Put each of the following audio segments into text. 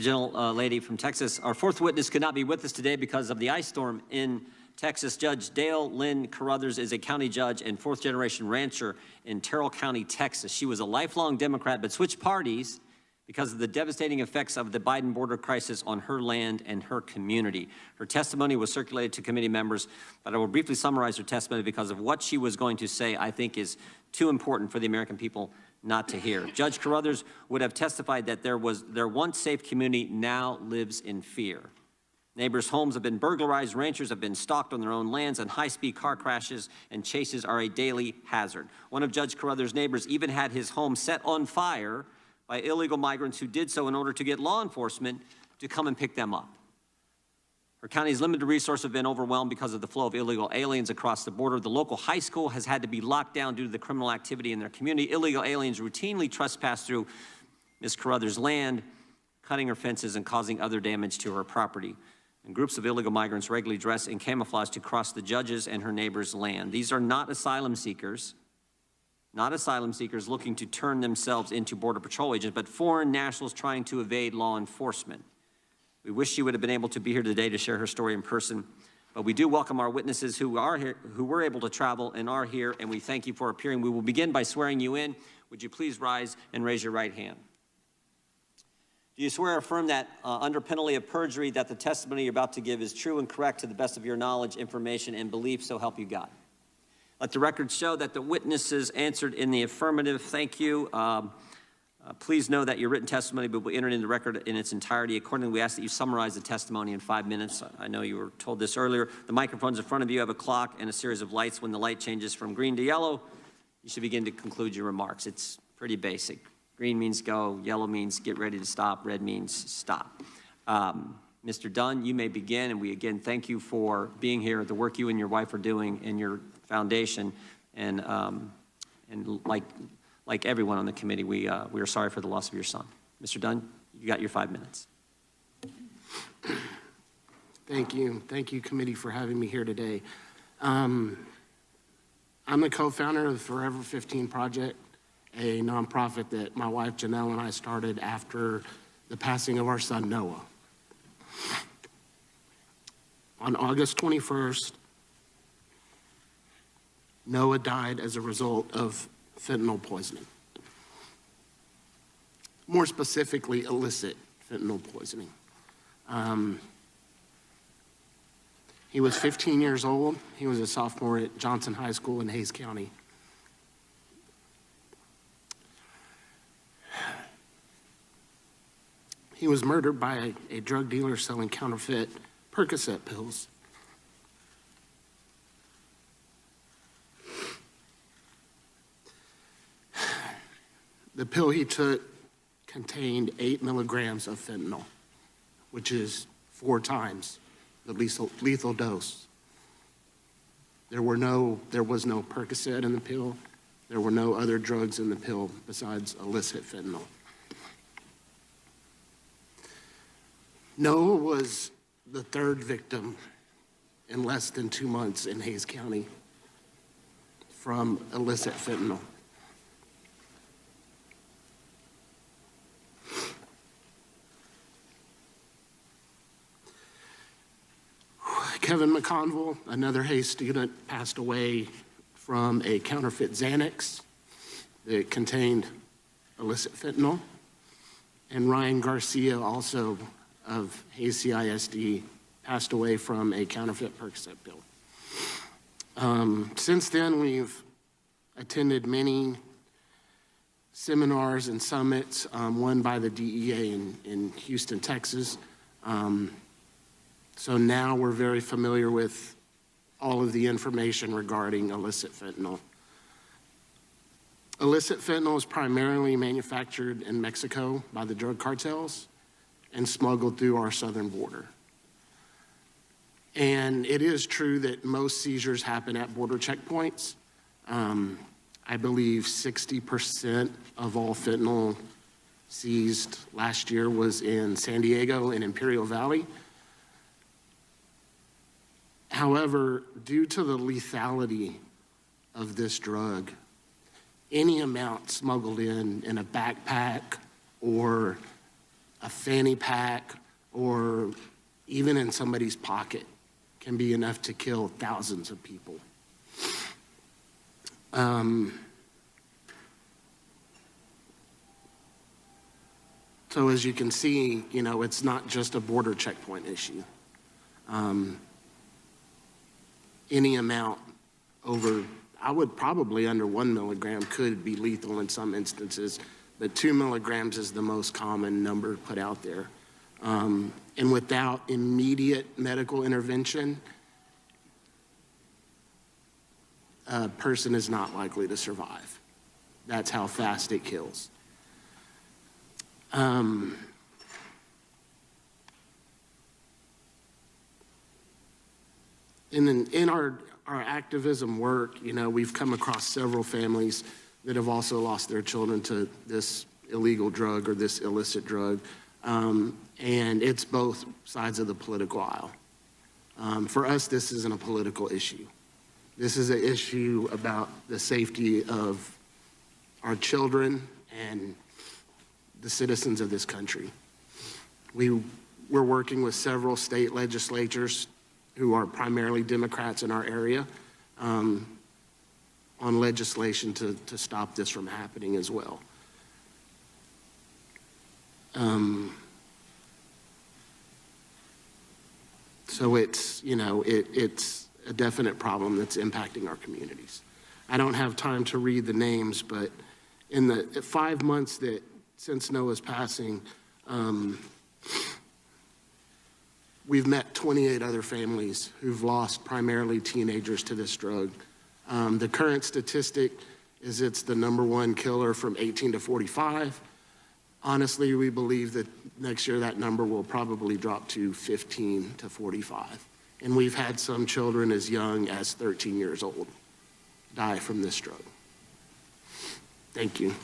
gentle lady from Texas. Our fourth witness could not be with us today because of the ice storm in Texas. Judge Dale Lynn Carruthers is a county judge and fourth-generation rancher in Terrell County, Texas. She was a lifelong Democrat but switched parties because of the devastating effects of the Biden border crisis on her land and her community. Her testimony was circulated to committee members, but I will briefly summarize her testimony because of what she was going to say I think is too important for the American people not to hear. Judge Carruthers would have testified that their once safe community now lives in fear. Neighbors' homes have been burglarized, ranchers have been stalked on their own lands, and high-speed car crashes and chases are a daily hazard. One of Judge Carruthers' neighbors even had his home set on fire by illegal migrants who did so in order to get law enforcement to come and pick them up. Her county's limited resources have been overwhelmed because of the flow of illegal aliens across the border. The local high school has had to be locked down due to the criminal activity in their community. Illegal aliens routinely trespass through Ms. Carruthers' land, cutting her fences and causing other damage to her property. And groups of illegal migrants regularly dress in camouflage to cross the judge's and her neighbor's land. These are not asylum seekers looking to turn themselves into Border Patrol agents, but foreign nationals trying to evade law enforcement. We wish she would have been able to be here today to share her story in person, but we do welcome our witnesses who are here, who were able to travel and are here, and we thank you for appearing. We will begin by swearing you in. Would you please rise and raise your right hand? Do you swear or affirm that, under penalty of perjury, that the testimony you're about to give is true and correct to the best of your knowledge, information, and belief, so help you God? Let the record show that the witnesses answered in the affirmative. Thank you. Please know that your written testimony will be entered into the record in its entirety. Accordingly, we ask that you summarize the testimony in 5 minutes. I know you were told this earlier. The microphones in front of you have a clock and a series of lights. When the light changes from green to yellow, you should begin to conclude your remarks. It's pretty basic. Green means go, yellow means get ready to stop, red means stop. Mr. Dunn, you may begin, and we again thank you for being here, the work you and your wife are doing in your foundation, and like everyone on the committee, we are sorry for the loss of your son. Mr. Dunn, you got your 5 minutes. Thank you, committee, for having me here today. I'm the co-founder of the Forever 15 Project, a nonprofit that my wife Janelle and I started after the passing of our son Noah. On August 21st, Noah died as a result of fentanyl poisoning. More specifically, illicit fentanyl poisoning. He was 15 years old. He was a sophomore at Johnson High School in Hays County. He was murdered by a drug dealer selling counterfeit Percocet pills. The pill he took contained 8 milligrams of fentanyl, which is 4 times the lethal dose. There was no Percocet in the pill. There were no other drugs in the pill besides illicit fentanyl. Noah was the 3rd victim in less than 2 months in Hays County from illicit fentanyl. Kevin McConville, another Hays student, passed away from a counterfeit Xanax that contained illicit fentanyl. And Ryan Garcia, also of Hays CISD, passed away from a counterfeit Percocet pill. Since then, we've attended many seminars and summits, one by the DEA in Houston, Texas. So now we're very familiar with all of the information regarding illicit fentanyl. Illicit fentanyl is primarily manufactured in Mexico by the drug cartels and smuggled through our southern border. And it is true that most seizures happen at border checkpoints. I believe 60% of all fentanyl seized last year was in San Diego and Imperial Valley. However, due to the lethality of this drug, any amount smuggled in a backpack or a fanny pack or even in somebody's pocket can be enough to kill thousands of people. So as you can see, you know, it's not just a border checkpoint issue. Any amount over, I would probably under 1 milligram could be lethal in some instances, but 2 milligrams is the most common number put out there. And without immediate medical intervention, a person is not likely to survive. That's how fast it kills. In our activism work, you know, we've come across several families that have also lost their children to this illegal drug or this illicit drug. And it's both sides of the political aisle. For us, this isn't a political issue. This is an issue about the safety of our children and the citizens of this country. We're working with several state legislatures who are primarily Democrats in our area on legislation to stop this from happening as well. So it's, you know, it's a definite problem that's impacting our communities. I don't have time to read the names, but in the 5 months that since Noah's passing, we've met 28 other families who've lost primarily teenagers to this drug. The current statistic is it's the #1 killer from 18 to 45. Honestly, we believe that next year that number will probably drop to 15 to 45. And we've had some children as young as 13 years old die from this drug. Thank you.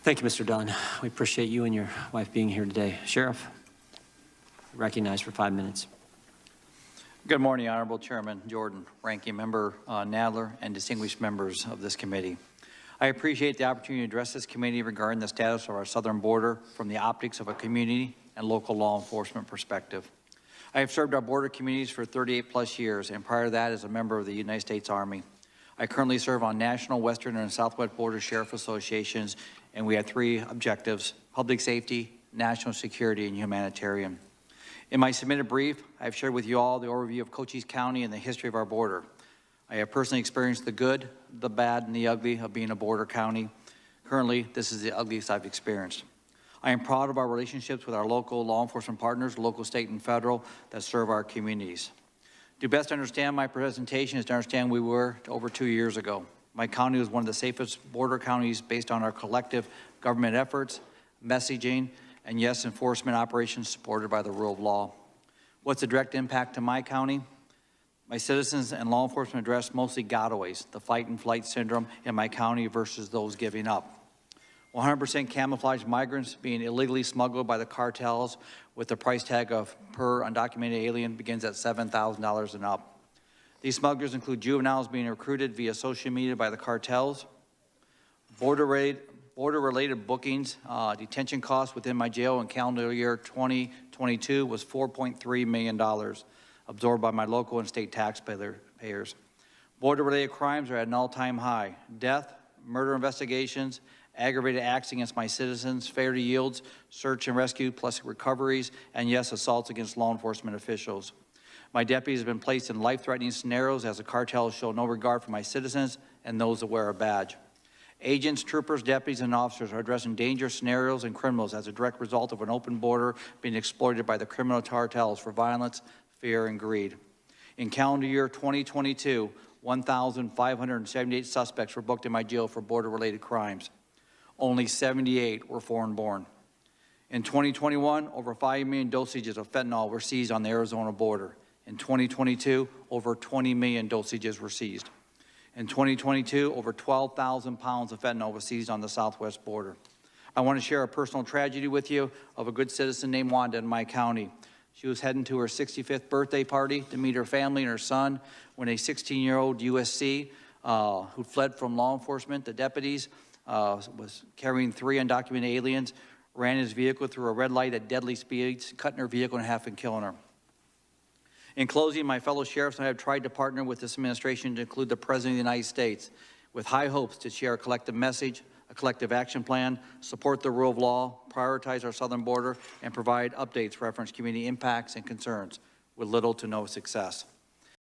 Thank you, Mr. Dunn. We appreciate you and your wife being here today. Sheriff, recognized for 5 minutes. Good morning, Honorable Chairman Jordan, Ranking Member Nadler, and distinguished members of this committee. I appreciate the opportunity to address this committee regarding the status of our southern border from the optics of a community and local law enforcement perspective. I have served our border communities for 38+ years, and prior to that as a member of the United States Army. I currently serve on national, western, and southwest border sheriff associations, and we have 3 objectives: public safety, national security, and humanitarian. In my submitted brief, I have shared with you all the overview of Cochise County and the history of our border. I have personally experienced the good, the bad, and the ugly of being a border county. Currently, this is the ugliest I've experienced. I am proud of our relationships with our local law enforcement partners, local, state, and federal, that serve our communities. To best understand my presentation is to understand we were over 2 years ago. My county was one of the safest border counties based on our collective government efforts, messaging, and yes, enforcement operations supported by the rule of law. What's the direct impact to my county? My citizens and law enforcement address mostly gotaways, the fight and flight syndrome in my county versus those giving up. 100% camouflage migrants being illegally smuggled by the cartels with the price tag of per undocumented alien begins at $7,000 and up. These smugglers include juveniles being recruited via social media by the cartels, border-related bookings. Detention costs within my jail in calendar year 2022 was $4.3 million, absorbed by my local and state taxpayers. Border-related crimes are at an all-time high. Death, murder investigations, aggravated acts against my citizens, failure to yields, search and rescue, plus recoveries, and yes, assaults against law enforcement officials. My deputies have been placed in life-threatening scenarios as the cartels show no regard for my citizens and those that wear a badge. Agents, troopers, deputies, and officers are addressing dangerous scenarios and criminals as a direct result of an open border being exploited by the criminal cartels for violence, fear, and greed. In calendar year 2022, 1,578 suspects were booked in my jail for border-related crimes. Only 78 were foreign-born. In 2021, over 5 million dosages of fentanyl were seized on the Arizona border. In 2022, over 20 million dosages were seized. In 2022, over 12,000 pounds of fentanyl was seized on the southwest border. I want to share a personal tragedy with you of a good citizen named Wanda in my county. She was heading to her 65th birthday party to meet her family and her son when a 16-year-old USC who fled from law enforcement, the deputies, was carrying 3 undocumented aliens, ran his vehicle through a red light at deadly speeds, cutting her vehicle in half and killing her. In closing, my fellow sheriffs and I have tried to partner with this administration to include the President of the United States with high hopes to share a collective message, a collective action plan, support the rule of law, prioritize our southern border, and provide updates reference community impacts and concerns with little to no success.